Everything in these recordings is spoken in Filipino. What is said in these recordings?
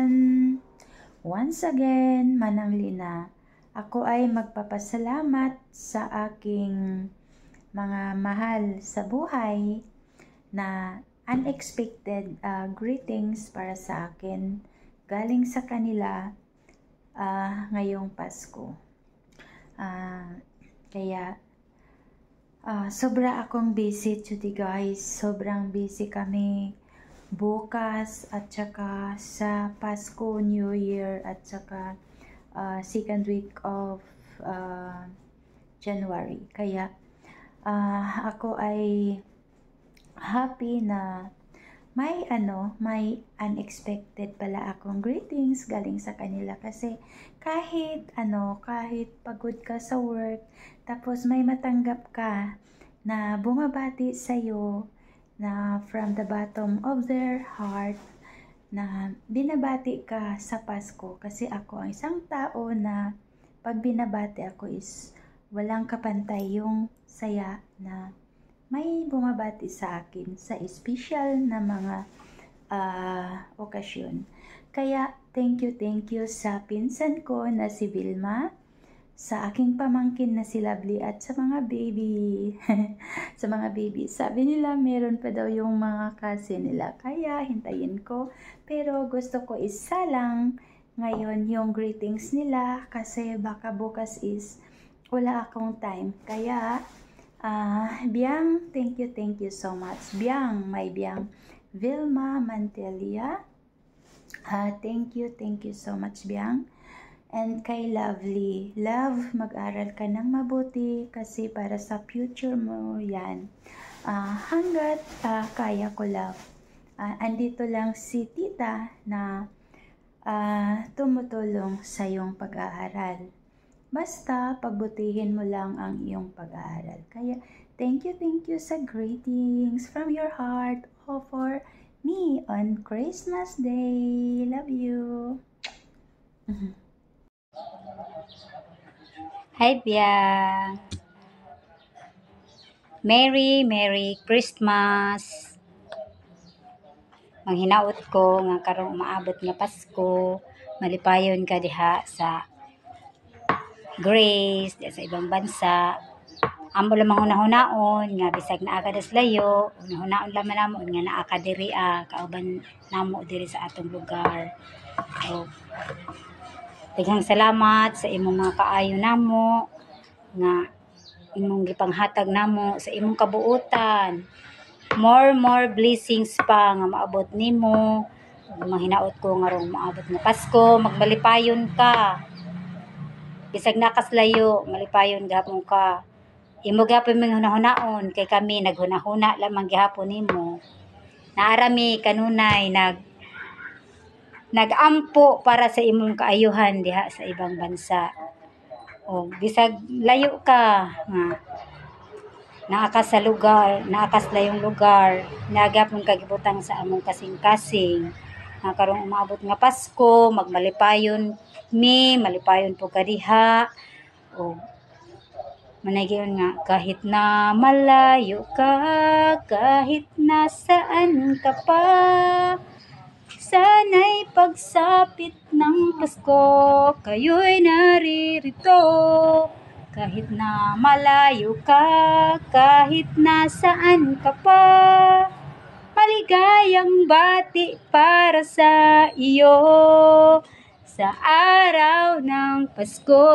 everyone! Once again, Manang Lina, ako ay magpapasalamat sa aking mga mahal sa buhay na unexpected greetings para sa akin galing sa kanila ngayong Pasko. Kaya sobra akong busy today guys, sobrang busy kami bukas at saka sa Pasko, New Year at saka second week of January. Kaya ako ay happy na may unexpected pala akong greetings galing sa kanila kasi kahit pagod ka sa work tapos may matanggap ka na bumabati sa'yo na from the bottom of their heart na binabati ka sa Pasko, kasi ako ang isang tao na pag binabati ako is walang kapantay yung saya na may bumabati sa akin sa special na mga okasyon. Kaya thank you sa pinsan ko na si Vilma, sa aking pamangkin na si Lovely at sa mga baby. Sa mga baby. Sabi nila meron pa daw yung mga cousin nila. Kaya hintayin ko. Pero gusto ko isa lang ngayon yung greetings nila kasi baka bukas is wala akong time. Kaya Biang, thank you so much. Biang, my Biang. Vilma Mantelia. Thank you so much Biang. And kay Lovely, love, mag-aral ka ng mabuti kasi para sa future mo yan. Hanggat kaya ko love. Andito lang si tita na tumutulong sa iyong pag-aaral. Basta pagbutihin mo lang ang iyong pag-aaral. Kaya thank you sa greetings from your heart for me on Christmas Day. Love you. Hi Biang! Merry Christmas! Manghinaot ko nga karong umaabot nga Pasko, malipayon ka diha sa Grace, diha sa ibang bansa. Amo lamang hunahunaon nga bisag naa ka das layo, hunahunaon lamang namo nga naa ka diri kauban namo diri sa atong lugar. So, daghang salamat sa imong mga kaayo namo nga imong gipanghatag namo sa imong kabuutan. More blessings pa nga maabot nimo. Mahinaot ko nga rong maabot nga Pasko, magmalipayon ka. Bisag nakas layo, malipayon gapon ka. Imo gapon ming hunahunaon kay kami naghunahuna lamang gihapon nimo. Naarami kanunay nagampo para sa imong kaayuhan diha sa ibang bansa. O bisag layo ka nga naakas sa lugar, naakas layong lugar, nagapon kagibutang sa among kasing-kasing. Nga karong umabot nga Pasko, magmalipayon malipayon po ka diha. O manaygiyon nga kahit na malayo ka, kahit nasaan ka pa, sana'y pagsapit ng Pasko, kayo'y naririto. Kahit na malayo ka, kahit nasaan ka pa, maligayang bati para sa iyo sa araw ng Pasko.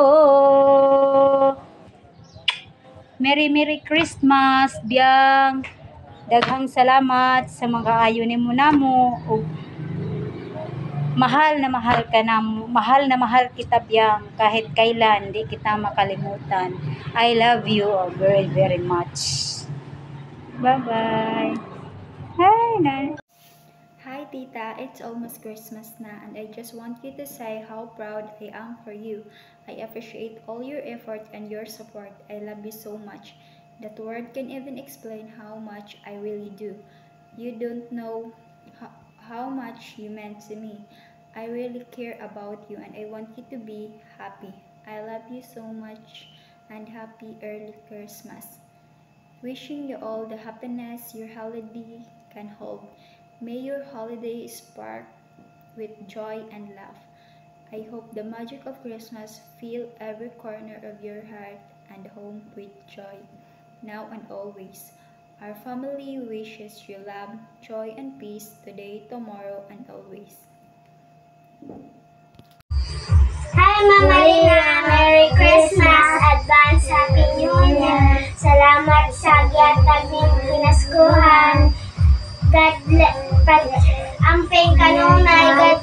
Merry Christmas, Biang! Daghang salamat sa mga ayo nimo namo. Mahal na mahal kita Biang, kahit kailan di kita makalimutan. I love you very much. Bye. Hi Tita, it's almost Christmas na and I just want you to say how proud I am for you. I appreciate all your effort and your support. I love you so much. That word can even explain how much I really do. You don't know how much you meant to me. I really care about you and I want you to be happy. I love you so much and happy early Christmas. Wishing you all the happiness your holiday can hold. May your holiday spark with joy and love. I hope the magic of Christmas fill every corner of your heart and home with joy, now and always. Our family wishes you love, joy, and peace today, tomorrow, and always. Hi Mama Lina! Merry Christmas! Advance Happy New Year! Salamat sa gihatag ning kinaskuhan. God bless. Amping kanunay, God